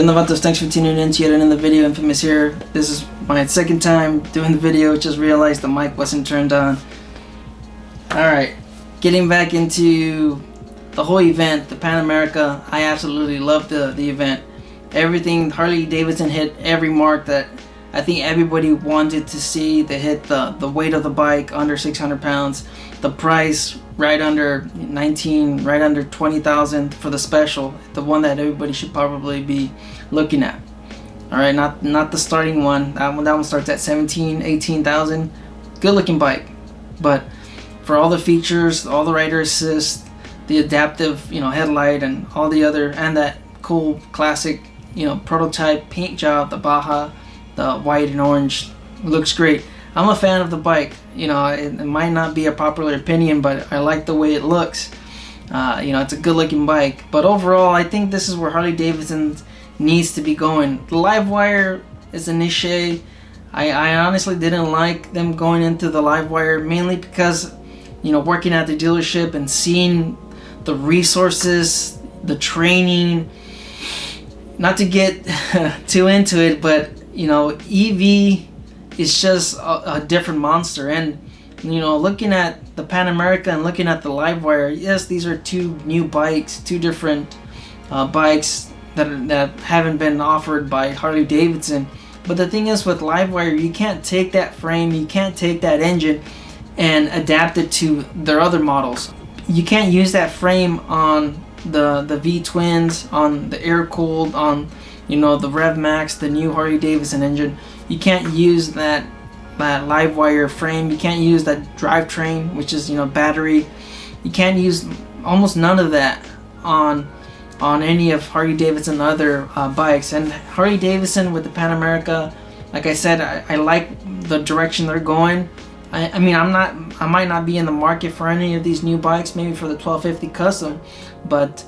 Good Novatos, thanks for tuning in to yet another video. Infamous here. This is my second time doing the video. Just realized the mic wasn't turned on. Alright, getting back into the whole event, the Pan America. I absolutely loved the event. Everything, Harley-Davidson hit every mark that I think everybody wanted to see. They hit the weight of the bike under 600 pounds, the price right under 19, right under 20,000 for the special, the one that everybody should probably be looking at. All right, not the starting one. That one starts at 17, 18,000. Good looking bike, but for all the features, all the rider assist, the adaptive, headlight, and all the other, and that cool classic, prototype paint job, the Baja, the white and orange, looks great. I'm a fan of the bike. It might not be a popular opinion, but I like the way it looks. It's a good looking bike. But overall, I think this is where Harley-Davidson needs to be going. The Livewire is a niche. I honestly didn't like them going into the Livewire, mainly because, working at the dealership and seeing the resources, the training, not to get too into it, but EV is just a different monster. And looking at the Pan America and looking at the Livewire, yes, these are two new bikes, two different bikes that haven't been offered by Harley-Davidson. But the thing is, with Livewire, you can't take that frame, you can't take that engine and adapt it to their other models. You can't use that frame on the V-twins, on the air-cooled, on the Rev Max, the new Harley-Davidson engine. You can't use that Livewire frame. You can't use that drivetrain, which is battery. You can't use almost none of that on any of Harley-Davidson other bikes. And Harley-Davidson with the Pan America, like I said, I like the direction they're going. I might not be in the market for any of these new bikes, maybe for the 1250 Custom, but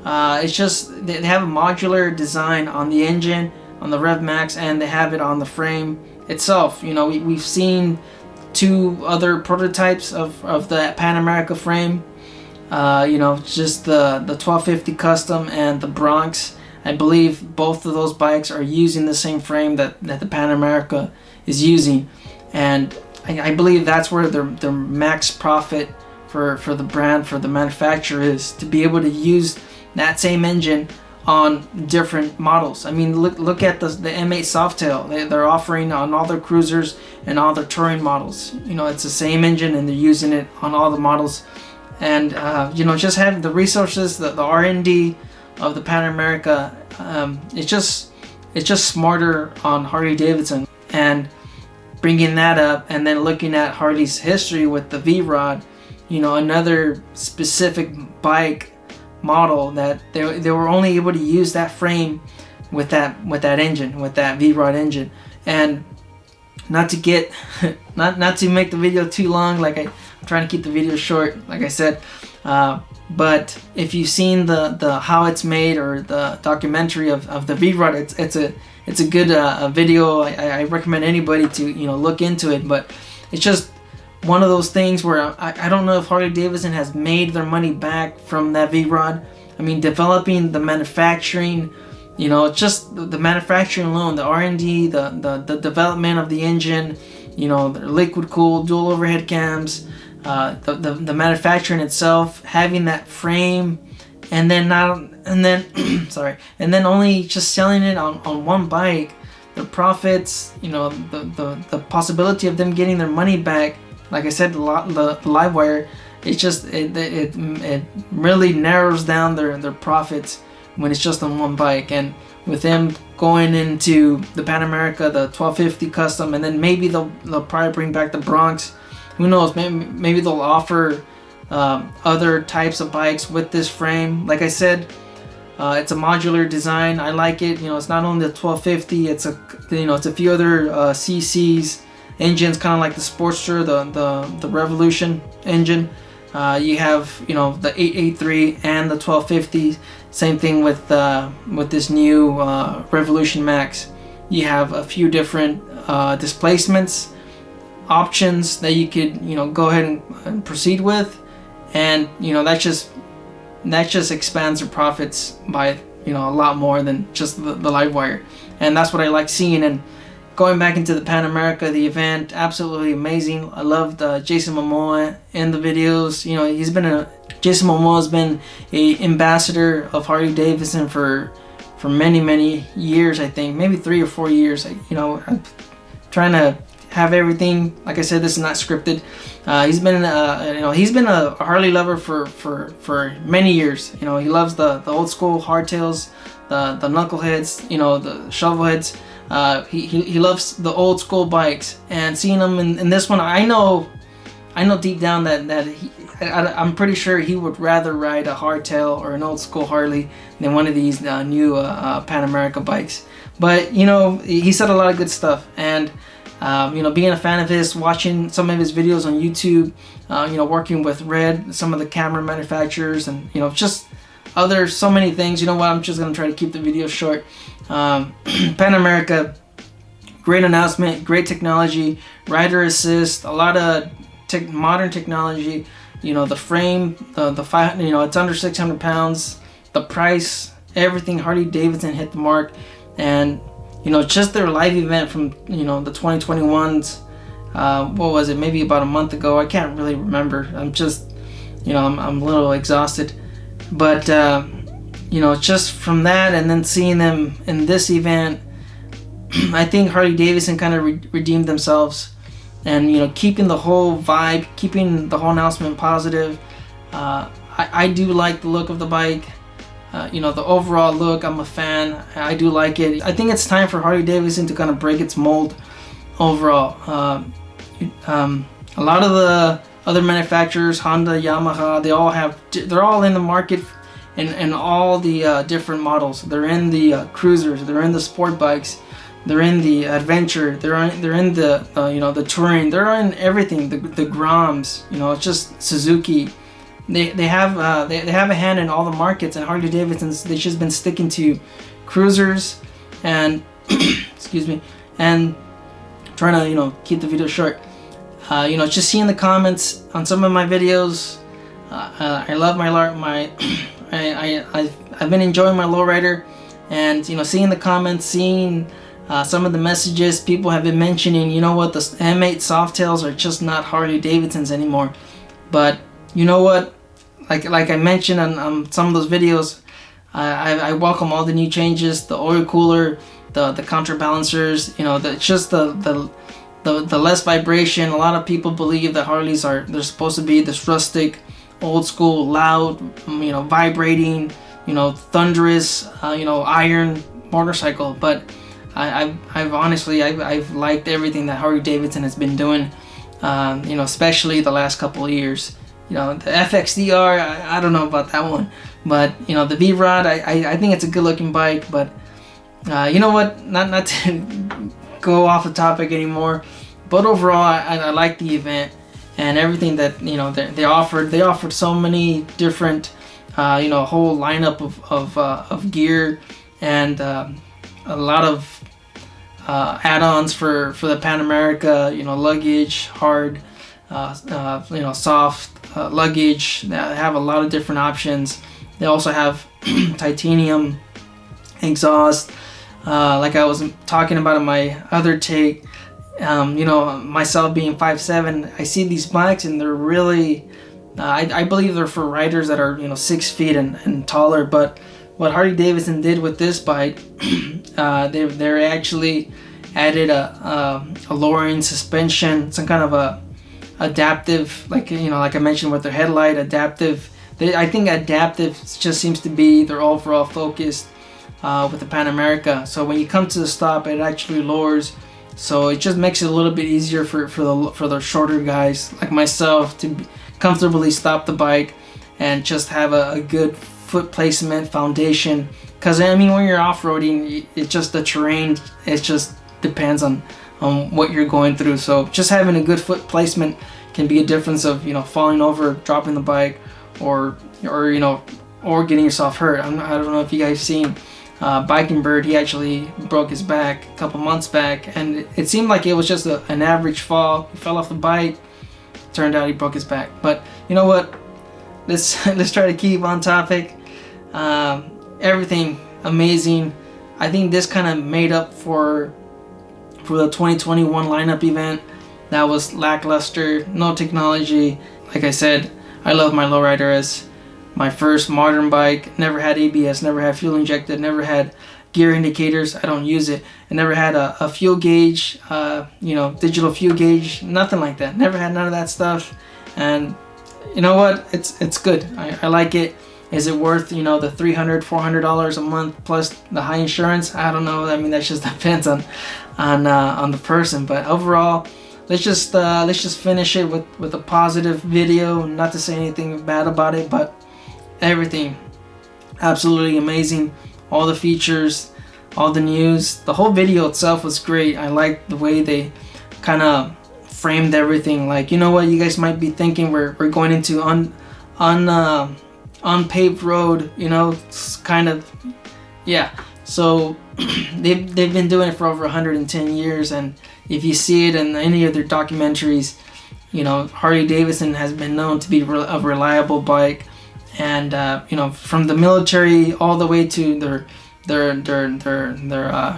it's just they have a modular design on the engine, on the Rev Max, and they have it on the frame itself. We've seen two other prototypes of the Pan America frame. Just the 1250 Custom and the Bronx. I believe both of those bikes are using the same frame that the Pan America is using, and I believe that's where their max profit for the brand, for the manufacturer, is to be able to use that same engine on different models. I mean, look at the M8 Softail. They're offering on all their cruisers and all their touring models. It's the same engine, and they're using it on all the models. And just having the resources, the R&D of the Pan America, it's just smarter on Harley-Davidson. And bringing that up, and then looking at Harley's history with the V-Rod, another specific bike model that they were only able to use that frame with that engine, with that V-Rod engine. And not to get not to make the video too long, like I'm trying to keep the video short, like I said, but if you've seen the how it's made, or the documentary of the V-Rod, it's a good video. I recommend anybody to look into it. But it's just one of those things where I don't know if Harley-Davidson has made their money back from that V-Rod. I mean, developing the manufacturing, just the manufacturing alone, the R&D, the development of the engine, the liquid cooled dual overhead cams, the manufacturing itself, having that frame, and then only just selling it on one bike, the profits, the possibility of them getting their money back. Like I said, the Livewire, it really narrows down their profits when it's just on one bike. And with them going into the Pan America, the 1250 Custom, and then maybe they'll probably bring back the Bronx. Who knows? Maybe they'll offer other types of bikes with this frame. Like I said, it's a modular design. I like it. It's not only the 1250. It's a few other CCs. Engines kind of like the Sportster, the Revolution engine. You have the 883 and the 1250. Same thing with this new Revolution Max. You have a few different displacements, options that you could go ahead and proceed with, and that just expands their profits by a lot more than just the Livewire, and that's what I like seeing. And going back into the Pan America, the event, absolutely amazing. I loved Jason Momoa in the videos. Jason Momoa has been a ambassador of Harley-Davidson for many years. I think maybe 3 or 4 years. I'm trying to have everything. Like I said, this is not scripted. He's been a Harley lover for many years. He loves the old school hardtails, the knuckleheads, the shovelheads. He loves the old school bikes, and seeing him in this one, I know deep down that I'm pretty sure he would rather ride a hardtail or an old school Harley than one of these new Pan America bikes. But he said a lot of good stuff, and being a fan of his, watching some of his videos on YouTube, working with Red, some of the camera manufacturers, and just so many things. I'm just gonna try to keep the video short. Pan America, great announcement, great technology, rider assist, a lot of modern technology. The frame, the 500, it's under 600 pounds. The price, everything, Harley-Davidson hit the mark, and just their live event from the 2021s. What was it? Maybe about a month ago. I can't really remember. I'm just, I'm a little exhausted, but just from that and then seeing them in this event, I think Harley-Davidson kind of redeemed themselves, and keeping the whole vibe, keeping the whole announcement positive. I do like the look of the bike. The overall look, I'm a fan. I do like it. I think it's time for Harley-Davidson to kind of break its mold overall. A lot of the other manufacturers, Honda, Yamaha, they're all in the market in all the different models. They're in the cruisers, they're in the sport bikes, they're in the adventure, they're in the the touring, they're in everything. The Groms, it's just Suzuki. They have a hand in all the markets, and Harley-Davidson's, they've just been sticking to cruisers and excuse me, and trying to keep the video short. Just seeing the comments on some of my videos. I love I've been enjoying my lowrider, and seeing the comments, seeing some of the messages people have been mentioning. The M8 Softails are just not Harley-Davidsons anymore. But like I mentioned on some of those videos, I welcome all the new changes, the oil cooler, the counterbalancers, just the less vibration. A lot of people believe that Harleys they're supposed to be this rustic, old school, loud, vibrating, thunderous, iron motorcycle. But I've liked everything that Harley-Davidson has been doing, especially the last couple of years. The FXDR, I don't know about that one, but the V-Rod, I think it's a good looking bike. But not to go off the topic anymore, but overall I like the event and everything that they offered. They offered so many different a whole lineup of gear, and a lot of add-ons for the Pan America, luggage, hard, soft luggage. They have a lot of different options. They also have titanium exhaust, like I was talking about in my other take. Myself being 5'7", I see these bikes and they're really I believe they're for riders that are 6 feet and taller. But what Harley-Davidson did with this bike, they actually added a lowering suspension, some kind of a adaptive, like I mentioned with their headlight, adaptive. I think adaptive just seems to be their overall focus with the Pan America. So when you come to the stop, it actually lowers, so it just makes it a little bit easier for the shorter guys like myself to comfortably stop the bike and just have a good foot placement foundation. Because when you're off-roading, it's just the terrain, it just depends on what you're going through. So just having a good foot placement can be a difference of falling over, dropping the bike, or getting yourself hurt. I don't know if you guys seen Biking Bird. He actually broke his back a couple months back, and it seemed like it was just an average fall. He fell off the bike. Turned out he broke his back. But you know what? Let's try to keep on topic. Everything amazing. I think this kind of made up for the 2021 lineup event that was lackluster, no technology. Like I said, I love my lowrider as my first modern bike. Never had ABS, never had fuel injected, never had gear indicators. I don't use it. I never had a fuel gauge, digital fuel gauge, nothing like that. Never had none of that stuff. And you know what? It's good. I like it. Is it worth, the $300-$400 a month plus the high insurance? I don't know. I mean, that just depends on the person. But overall, let's just finish it with a positive video. Not to say anything bad about it, but everything absolutely amazing. All the features, all the news, the whole video itself was great. I liked the way they kind of framed everything. Like, you know what, you guys might be thinking we're going into unpaved road, it's kind of, yeah. So they've been doing it for over 110 years, and if you see it in any of their documentaries, Harley-Davidson has been known to be a reliable bike. And from the military all the way to their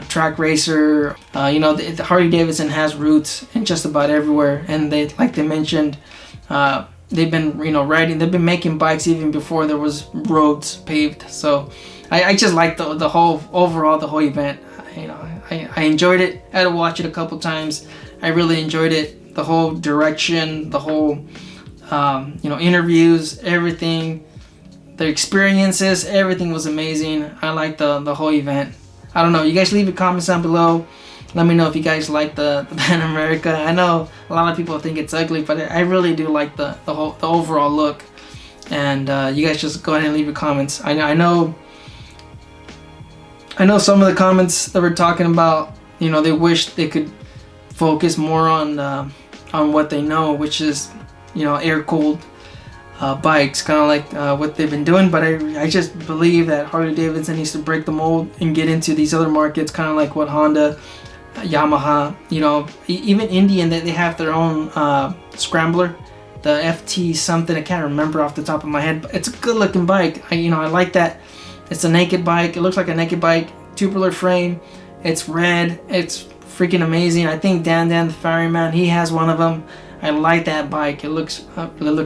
track racer, the Harley-Davidson has roots in just about everywhere. And they, like they mentioned, they've been they've been making bikes even before there was roads paved. So I just like the whole event. I enjoyed it. I had to watch it a couple times. I really enjoyed it. The whole direction, the whole interviews, everything. The experiences, everything was amazing. I like the whole event. I don't know. You guys leave your comments down below. Let me know if you guys like the Pan America. I know a lot of people think it's ugly, but I really do like the overall look. And you guys just go ahead and leave your comments. I know some of the comments that we're talking about, they wish they could focus more on what they know, which is air-cooled bikes, kind of like what they've been doing. But I just believe that Harley-Davidson needs to break the mold and get into these other markets, kind of like what Honda, Yamaha, even Indian, they have their own scrambler, the FT something, I can't remember off the top of my head, but it's a good looking bike. I like that. It's a naked bike. It looks like a naked bike, tubular frame. It's red. It's freaking amazing. I think Dan the Ferryman, he has one of them. I like that bike. It looks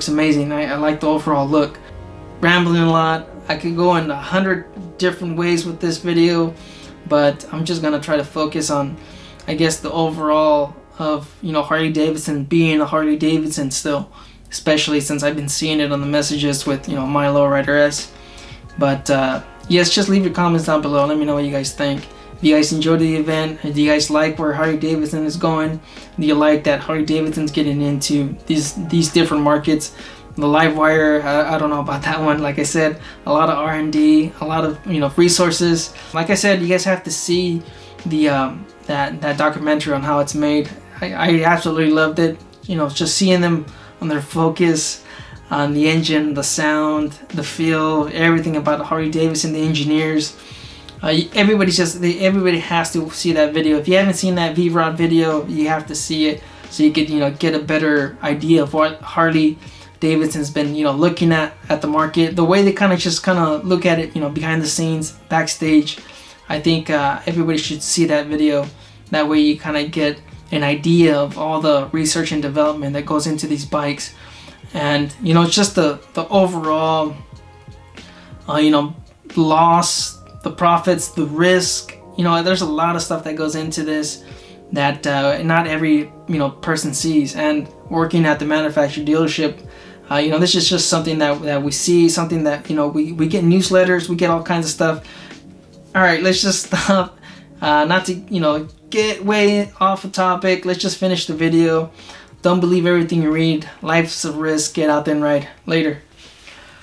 amazing. I like the overall look. Rambling a lot. I could go in 100 different ways with this video, but I'm just gonna try to focus on, I guess, the overall of Harley-Davidson being a Harley-Davidson still, especially since I've been seeing it on the messages with my Lowrider S. But yes, just leave your comments down below. Let me know what you guys think. If you guys enjoyed the event, do you guys like where Harley-Davidson is going? Do you like that Harley-Davidson's getting into these different markets? The Livewire, I don't know about that one. Like I said, a lot of R&D, a lot of resources. Like I said, you guys have to see the that documentary on how it's made. I absolutely loved it. Just seeing them on their focus on the engine, the sound, the feel, everything about Harley-Davidson, the engineers. Everybody has to see that video. If you haven't seen that V-Rod video, you have to see it so you could get a better idea of what Harley-Davidson's been looking at the market. The way they kind of look at it, behind the scenes, backstage. I think everybody should see that video. That way you kind of get an idea of all the research and development that goes into these bikes, and it's just the overall loss, the profits, the risk. There's a lot of stuff that goes into this that not every person sees. And working at the manufacturer dealership, this is just something that we see, something that we get newsletters, we get all kinds of stuff. All right, let's just stop. Not to get way off the topic. Let's just finish the video. Don't believe everything you read. Life's a risk. Get out there and ride. Later.